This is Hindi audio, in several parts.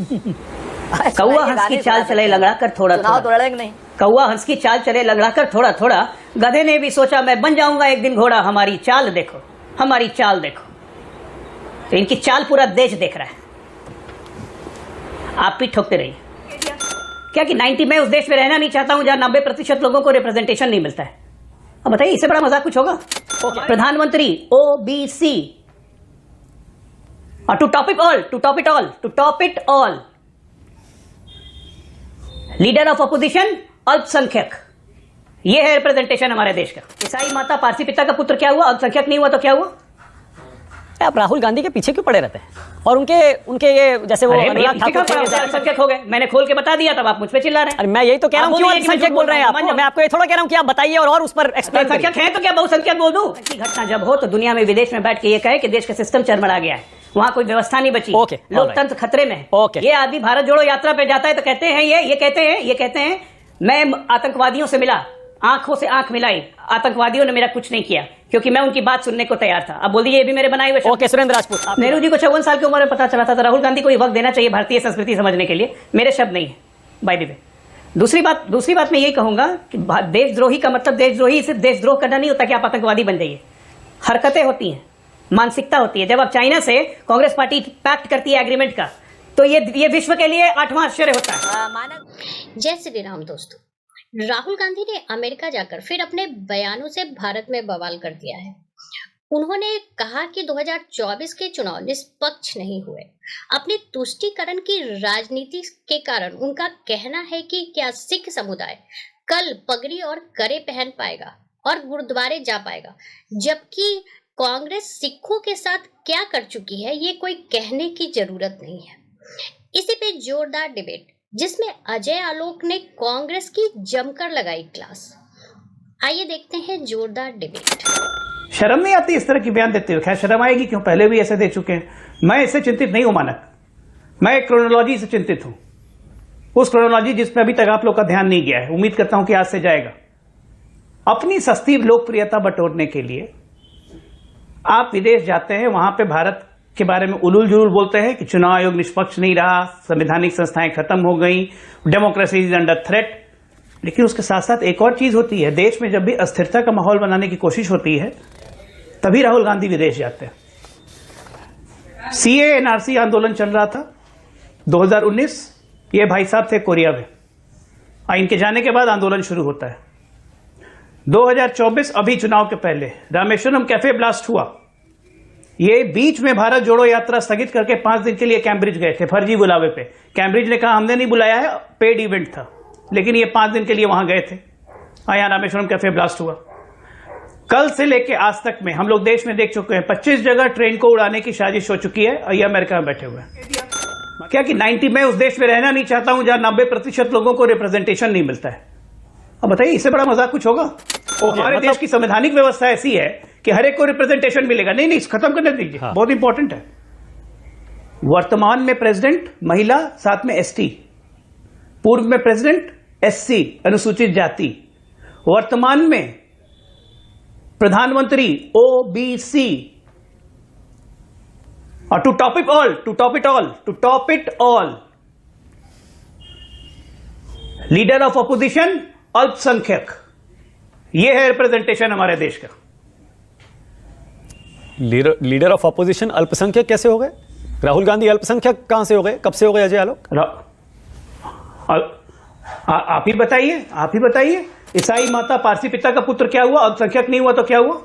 कौवा हंस की चाल चले लंगड़ा कर थोड़ा थोड़ा, नहीं कौवा हंस की चाल चले लंगड़ा कर थोड़ा थोड़ा, गधे ने भी सोचा मैं बन जाऊंगा एक दिन घोड़ा, हमारी चाल देखो, हमारी चाल देखो। तो इनकी चाल पूरा देश देख रहा है, आप भी ठोकते रहिए। क्या कि 90 मैं उस देश में रहना नहीं चाहता हूं जहां 90% लोगों को रिप्रेजेंटेशन नहीं मिलता है। अब बताइए इससे बड़ा मजाक कुछ होगा? प्रधानमंत्री ओबीसी, और to top it all, leader of opposition अल्पसंख्यक। ये है रिप्रेजेंटेशन हमारे देश का। ईसाई माता पारसी पिता का पुत्र क्या हुआ? अल्पसंख्यक नहीं हुआ तो क्या हुआ? आप राहुल गांधी के पीछे क्यों पड़े रहते हैं? और उनके ये जैसे वो अल्पसंख्यक हो गए, मैंने खोल के बता दिया, तब आप मुझ पे चिल्ला रहे हैं। अरे मैं यही तो कह रहा हूं, क्यों अल्पसंख्यक बोल रहे हैं आप? मैं आपको ये थोड़ा कह रहा हूं कि आप बताइए और उस पर एक्सप्लेन करिए। अल्पसंख्यक है तो क्या बहुसंख्यक बोल दूं? ऐसी घटना जब हो तो दुनिया में विदेश में बैठ के ये कहे कि देश का सिस्टम चरमरा गया है, वहां कोई व्यवस्था नहीं बची, लोकतंत्र खतरे में है। ये आदमी भारत जोड़ो यात्रा पे जाता है तो कहते हैं ये कहते हैं मैं आतंकवादियों से मिला, आंखों से आंख मिलाई, आतंकवादियों ने मेरा कुछ नहीं किया क्योंकि मैं उनकी बात सुनने को तैयार था। अब बोल दीजिए ये भी मेरे बनाए हुए। ओके, सुरेंद्र राजपूत। नेहरू जी को 54 साल की उम्र में पता चला था, तो राहुल गांधी को वक्त देना चाहिए भारतीय संस्कृति समझने के लिए। मेरे शब्द नहीं है बाय द वे। दूसरी बात मैं यही कहूंगा कि देशद्रोही का मतलब देशद्रोही सिर्फ देशद्रोह करना नहीं होता कि आप आतंकवादी बन जाइए। हरकतें होती हैं, मानसिकता होती है। जब आप चाइना से कांग्रेस पार्टी पैक्ट करती है एग्रीमेंट का, तो ये विश्व के लिए 8वां आश्चर्य होता है। जय श्री राम दोस्तों, राहुल गांधी ने अमेरिका जाकर फिर अपने बयानों से भारत में बवाल कर दिया है। उन्होंने कहा कि 2024 के चुनाव निष्पक्ष नहीं हुए। अपनी तुष्टीकरण की राजनीति के कारण उनका कहना है कि क्या सिख समुदाय कल पगड़ी और करे पहन पाएगा और गुरुद्वारे जा पाएगा, जबकि कांग्रेस सिखों के साथ क्या कर चुकी है ये कोई कहने की जरूरत नहीं है। इसी पे जोरदार डिबेट जिसमें अजय आलोक ने कांग्रेस की जमकर लगाई क्लास। आइए देखते हैं जोरदार डिबेट। शर्म नहीं आती इस तरह की बयान देते हुए? खैर शर्म आएगी क्यों, पहले भी ऐसे दे चुके हैं। मैं इससे चिंतित नहीं हूं मानक, मैं एक क्रोनोलॉजी से चिंतित हूं, उस क्रोनोलॉजी जिस पर अभी तक आप लोग का ध्यान नहीं गया है। उम्मीद करता हूं कि आज से जाएगा। अपनी सस्ती लोकप्रियता बटोरने के लिए आप विदेश जाते हैं, वहां पे भारत के बारे में उलूल जुलूल बोलते हैं कि चुनाव आयोग निष्पक्ष नहीं रहा, संवैधानिक संस्थाएं खत्म हो गई, डेमोक्रेसी इज अंडर थ्रेट। लेकिन उसके साथ साथ एक और चीज होती है, देश में जब भी अस्थिरता का माहौल बनाने की कोशिश होती है तभी राहुल गांधी विदेश जाते हैं। सीए एनआरसी आंदोलन चल रहा था 2019, ये भाई साहब थे कोरिया में, इनके जाने के बाद आंदोलन शुरू होता है। 2024 अभी चुनाव के पहले रामेश्वरम कैफे ब्लास्ट हुआ। ये बीच में भारत जोड़ो यात्रा स्थगित करके 5 दिन के लिए कैम्ब्रिज गए थे फर्जी बुलावे पे। कैम्ब्रिज ने कहा हमने नहीं बुलाया है, पेड इवेंट था, लेकिन ये 5 दिन के लिए वहां गए थे। यहां रामेश्वरम कैफे ब्लास्ट हुआ। कल से लेके आज तक में हम लोग देश में देख चुके हैं 25 जगह ट्रेन को उड़ाने की साजिश हो चुकी है, और ये अमेरिका में बैठे हुए हैं। क्या कि 90 मैं उस देश में रहना नहीं चाहता हूं जहां 90% लोगों को रिप्रेजेंटेशन नहीं मिलता है। अब बताइए इससे बड़ा मजाक कुछ होगा? हमारे देश की संवैधानिक व्यवस्था ऐसी है कि हर एक को रिप्रेजेंटेशन मिलेगा। नहीं, खत्म करने दीजिए। हाँ। बहुत इंपॉर्टेंट है। वर्तमान में प्रेसिडेंट महिला, साथ में एसटी, पूर्व में प्रेसिडेंट एससी अनुसूचित जाति, वर्तमान में प्रधानमंत्री ओबीसी, और to top it all leader of opposition अल्पसंख्यक। ये है रिप्रेजेंटेशन हमारे देश का। लीडर ऑफ अपोजिशन अल्पसंख्यक कैसे हो गए? राहुल गांधी अल्पसंख्यक कहां से हो गए, कब से हो गए अजय आलोक? आप ही बताइए। ईसाई माता पारसी पिता का पुत्र क्या हुआ? अल्पसंख्यक नहीं हुआ तो क्या हुआ?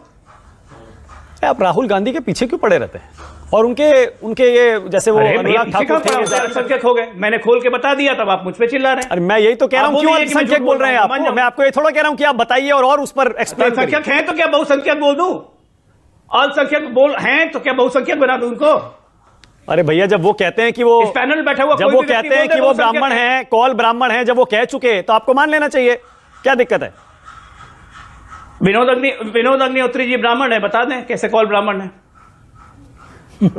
आप राहुल गांधी के पीछे क्यों पड़े रहते हैं? और उनके ये जैसे वो अल्पसंख्यक हो गए, मैंने खोल के बता दिया, तब आप मुझ पे चिल्ला रहे हैं। अरे मैं यही तो कह रहा हूं, क्यों अल्पसंख्यक बोल रहे हैं आप? मैं आपको ये थोड़ा कह रहा हूं कि आप बताइए और उस पर एक्सप्लेन करिए। अल्पसंख्यक हैं तो क्या बहुसंख्यक बोल दूं? अल्पसंख्यक हैं तो क्या बहुसंख्यक बना दूं उनको? अरे भैया, जब वो कहते हैं कि वो इस पैनल बैठा हुआ, जब वो कहते हैं कि वो ब्राह्मण है, कौल ब्राह्मण है, जब वो कह चुके तो आपको मान लेना चाहिए। क्या दिक्कत है? विनोद अग्निहोत्री जी ब्राह्मण है, बता दें कैसे कौल ब्राह्मण है।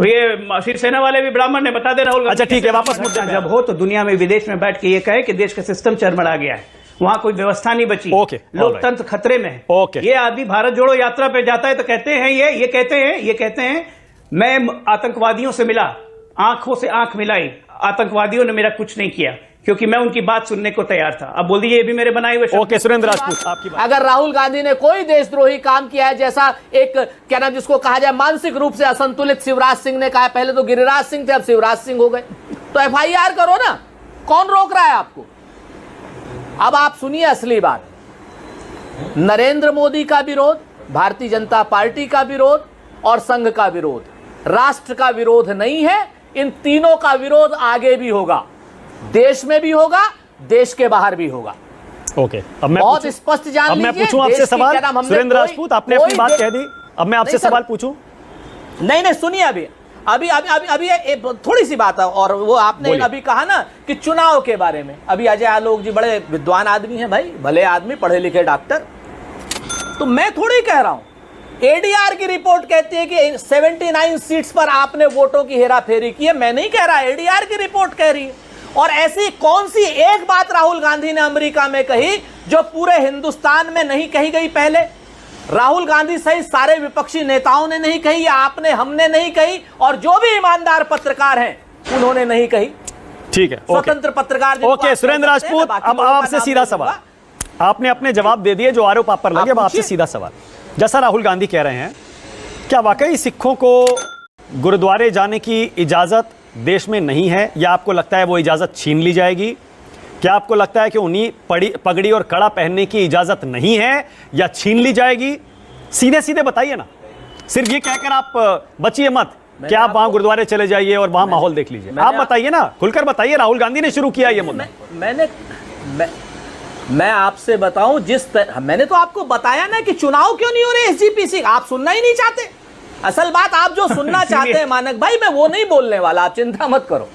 ये शिवसेना वाले भी ब्राह्मण है, बता दे राहुल। अच्छा ठीक है, वापस मुद्दा। जब हो तो दुनिया में विदेश में बैठ के ये कहे कि देश का सिस्टम चरमरा गया है, वहां कोई व्यवस्था नहीं बची, लोकतंत्र खतरे में है। ये आदमी भारत जोड़ो यात्रा पे जाता है तो कहते हैं ये कहते हैं मैं आतंकवादियों से मिला, आंखों से आंख मिलाई, आतंकवादियों ने मेरा कुछ नहीं किया, क्योंकि मैं उनकी बात सुनने को तैयार था। अब बोल दीजिए ये भी मेरे बनाए हुए शब्द। ओके सुरेंद्र राजपूत, आपकी बात। अगर राहुल गांधी ने कोई देशद्रोही काम किया है, जैसा एक क्या नाम जिसको कहा जाए मानसिक रूप से असंतुलित शिवराज सिंह ने कहा, पहले तो गिरिराज सिंह थे अब शिवराज सिंह हो गए, तो FIR करो ना, कौन रोक रहा है आपको? अब आप सुनिए असली बात। नरेंद्र मोदी का विरोध, भारतीय जनता पार्टी का विरोध और संघ का विरोध, राष्ट्र का विरोध नहीं है। इन तीनों का विरोध आगे भी होगा, देश में भी होगा, देश के बाहर भी होगा। ओके, अब मैं बहुत स्पष्ट जान अब मैं लीजिए, पूछूं आपसे देश की सवाल। क्या नाम, हमने सुरेंद्र कोई- राजपूत, आपने कोई अपनी बात दे- कह दी, अब मैं आपसे नहीं, सर। सवाल पूछूं। नहीं सुनिए, अभी ये थोड़ी सी बात है। और वो आपने बोलिए। अभी कहा ना कि चुनाव के बारे में, अभी अजय आलोक जी बड़े विद्वान आदमी हैं भाई, भले आदमी, पढ़े लिखे डॉक्टर, तो मैं थोड़ी कह रहा हूं। ADR की रिपोर्ट कहती है कि 79 सीट्स पर आपने वोटों की हेराफेरी की है, मैं नहीं कह रहा, ADR की रिपोर्ट कह रही है। और ऐसी कौन सी एक बात राहुल गांधी ने अमेरिका में कही जो पूरे हिंदुस्तान में नहीं कही गई पहले? राहुल गांधी सहित सारे विपक्षी नेताओं ने नहीं कही, या आपने, हमने नहीं कही, और जो भी ईमानदार पत्रकार हैं उन्होंने नहीं कही। ठीक है, स्वतंत्र पत्रकार जिनको ओके आप सुरेंद्र कह सकते हैं, राजपूत, बाकी अब लोगों का आपसे नाम सीधा नहीं सवाल। लूंगा। आपने अपने जवाब दे दिए जो आरोप आप पर लगे, अब आपसे पूछिए। सीधा सवाल। जैसा राहुल गांधी कह रहे हैं, क्या वाकई सिखों को गुरुद्वारे जाने की इजाजत देश में नहीं है, या आपको लगता है वो इजाजत छीन ली जाएगी? क्या आपको लगता है कि उन्हीं पगड़ी और कड़ा पहनने की इजाजत नहीं है या छीन ली जाएगी? सीधे सीधे बताइए ना, सिर्फ ये कहकर आप बचिए मत कि आप वहां गुरुद्वारे चले जाइए और वहां माहौल देख लीजिए। आप बताइए ना, खुलकर बताइए, राहुल गांधी ने शुरू किया ये मुद्दा। मैं आपसे बताऊं, मैंने तो आपको बताया ना कि चुनाव क्यों नहीं हो रहे SGPC, आप सुनना ही नहीं चाहते। असल बात आप जो सुनना चाहते हैं मानक भाई, मैं वो नहीं बोलने वाला, आप चिंता मत करो।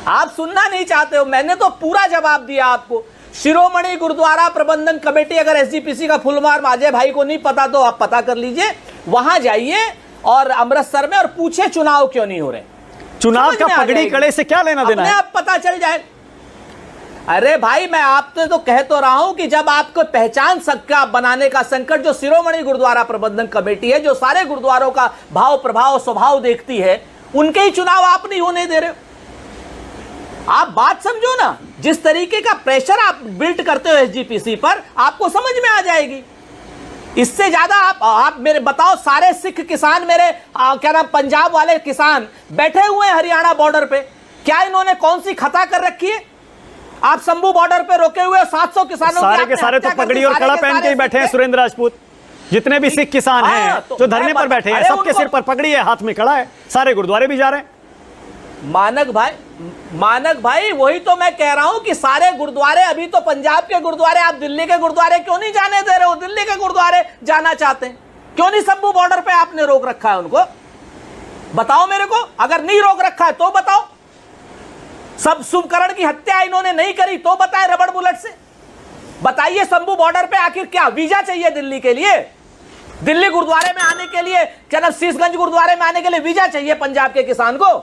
आप सुनना नहीं चाहते हो, मैंने तो पूरा जवाब दिया आपको। शिरोमणि गुरुद्वारा प्रबंधन कमेटी, अगर SGPC का फुल फॉर्म अजय भाई को नहीं पता तो आप पता कर लीजिए, वहां जाइए और अमृतसर में, और पूछे चुनाव क्यों नहीं हो रहे। चुनाव का पगड़ी कड़े से क्या लेना देना है? आप पता चल जाए। अरे भाई, मैं आपसे तो कह तो रहा हूं कि जब आपको पहचान सकता बनाने का संकट, जो शिरोमणि गुरुद्वारा प्रबंधन कमेटी है, जो सारे गुरुद्वारों का भाव प्रभाव स्वभाव देखती है, उनके ही चुनाव आप नहीं होने दे रहे हो। आप बात समझो ना, जिस तरीके का प्रेशर आप बिल्ड करते हो SGPC पर, आपको समझ में आ जाएगी। इससे ज्यादा आप मेरे बताओ, सारे सिख किसान मेरे क्या नाम पंजाब वाले किसान बैठे हुए हैं हरियाणा बॉर्डर पे, क्या इन्होंने कौन सी खता कर रखी है? आप शंभू बॉर्डर पे रोके हुए 700 किसानों सारे के सारे तो पगड़ी और कड़ा पहन के ही बैठे हैं सुरेंद्र राजपूत। जितने भी सिख किसान हैं जो धरने पर बैठे हैं, सबके सिर पर पगड़ी है, हाथ में कड़ा है, सारे गुरुद्वारे भी जा रहे हैं। मानक भाई वही तो मैं कह रहा हूं कि सारे गुरुद्वारे, अभी तो पंजाब के गुरुद्वारे, आप दिल्ली के गुरुद्वारे क्यों नहीं जाने दे रहे हो? दिल्ली के गुरुद्वारे जाना चाहते हैं, क्यों नहीं शंभू बॉर्डर पे आपने रोक रखा है उनको? बताओ मेरे को, अगर नहीं रोक रखा है तो बताओ। सब शुभकरण की हत्या इन्होंने नहीं करी तो बताए रबड़ बुलेट से। बताइए शंभू बॉर्डर पे आखिर क्या वीजा चाहिए दिल्ली के लिए? दिल्ली गुरुद्वारे में आने के लिए, क्या नाम शीशगंज गुरुद्वारे में आने के लिए वीजा चाहिए पंजाब के किसान को?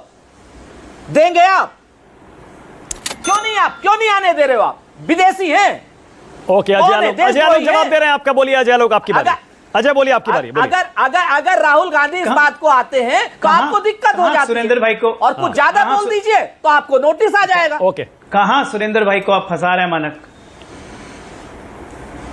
देंगे आप? क्यों नहीं आने दे रहे हो? आप विदेशी हैं। ओके, अजय आलोक जवाब दे रहे हैं आपका, बोलिए अजय आलोक, आपकी बारी। अजय बोलिए, आपकी बारी। अगर राहुल गांधी इस बात को आते हैं तो आपको दिक्कत हो जाती है सुरेंद्र भाई को, और कुछ ज्यादा बोल दीजिए तो आपको नोटिस आ जाएगा। ओके, कहां सुरेंद्र भाई को आप फंसा रहे हैं मानक?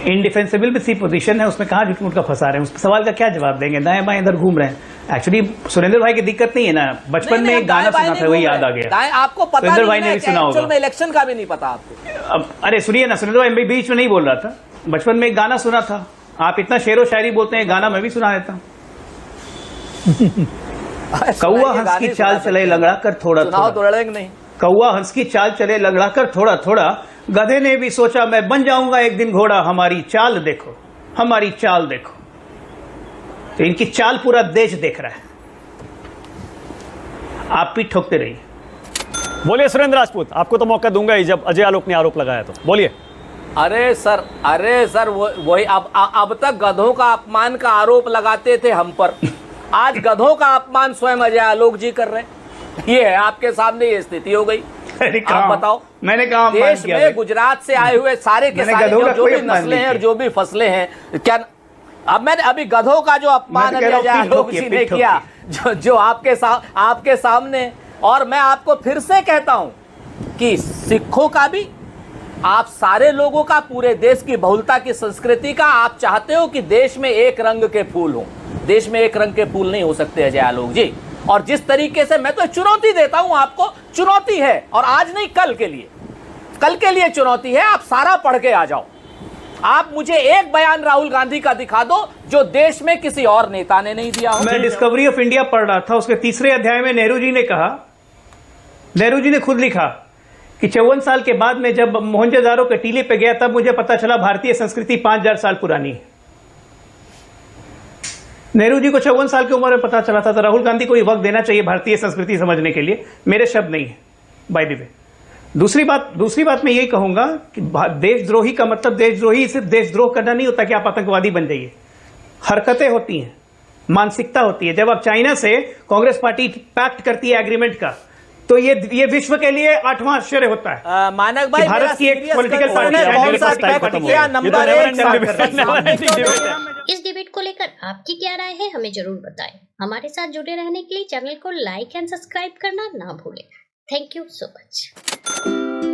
इनडिफेंसिबल भी सी पोजीशन है, उसमें कहां झूठ का फंसा रहे हैं? उस सवाल का क्या जवाब देंगे? दाएं बाएं इधर घूम रहे हैं। एक्चुअली सुरेंद्र भाई की दिक्कत नहीं है ना, बचपन में एक गाना सुना था, वही याद आ गया। आपको पता सुरेंद्र भाई ने भी सुना होगा। इलेक्शन का भी नहीं पता आपको। अब अरे सुनिए ना, सुरेंद्र भाई बीच में नहीं बोल रहा था, बचपन में एक गाना सुना था। आप इतना शेरो शायरी बोलते हैं, गाना मैं भी सुना देता हूं। कौआ हंस की चाल चले लंगड़ा कर थोड़ा थोड़ा, नहीं कौआ हंस की चाल चले लंगड़ा कर थोड़ा थोड़ा, गधे ने भी सोचा मैं बन जाऊंगा एक दिन घोड़ा, हमारी चाल देखो, हमारी चाल देखो। तो इनकी चाल पूरा देश देख रहा है, आप भी ठोकते रहिए। बोलिए सुरेंद्र राजपूत, आपको तो मौका दूंगा ही जब अजय आलोक ने आरोप लगाया तो बोलिए। अरे सर वही अब तक गधों का अपमान का आरोप लगाते थे हम पर, आज गधों का अपमान स्वयं अजय आलोक जी कर रहे हैं। ये है आपके सामने ये स्थिति हो गई। आप बताओ, मैंने कहा देश में गुजरात से आए हुए सारे के सारे जो भी नस्लें हैं और जो भी फसलें हैं, क्या मैंने अभी गधों का जो अपमान अजय आलोक जी ने किया, जो आपके सामने और मैं आपको फिर से कहता हूं कि सिखों का भी, आप सारे लोगों का, पूरे देश की बहुलता की संस्कृति का, आप चाहते हो कि देश में एक रंग के फूल हों। देश में एक रंग के फूल नहीं हो सकते अजय आलोक जी। और जिस तरीके से मैं तो चुनौती देता हूं आपको, चुनौती है, और आज नहीं कल के लिए, कल के लिए चुनौती है। आप सारा पढ़ के आ जाओ। आप मुझे एक बयान राहुल गांधी का दिखा दो जो देश में किसी और नेता ने नहीं दिया हो। मैं डिस्कवरी ऑफ इंडिया पढ़ रहा था, उसके तीसरे अध्याय में नेहरू जी ने कहा, नेहरू जी ने खुद लिखा कि 54 साल के बाद में जब मोहनजोदारो के टीले पे गया तब मुझे पता चला भारतीय संस्कृति 5000 साल पुरानी है। नेहरू जी को 54 साल की उम्र में पता चला था, तो राहुल गांधी को ये वक्त देना चाहिए भारतीय संस्कृति समझने के लिए। मेरे शब्द नहीं है, बाय द वे। दूसरी बात मैं यही कहूंगा कि देशद्रोही का मतलब देशद्रोही सिर्फ देशद्रोह करना नहीं होता कि आप आतंकवादी बन जाइए। हरकतें होती हैं, मानसिकता होती है। जब आप चाइना से कांग्रेस पार्टी पैक्ट करती है एग्रीमेंट का, तो ये विश्व के लिए 8वां आश्चर्य होता है। मानक भाई, भारत की एक पॉलिटिकल पार्टी कौन सा पैक्ट किया, नंबर 1। इस डिबेट को लेकर आपकी क्या राय है, हमें जरूर बताएं। हमारे साथ जुड़े रहने के लिए चैनल को लाइक एंड सब्सक्राइब करना ना भूलें। Thank you so much.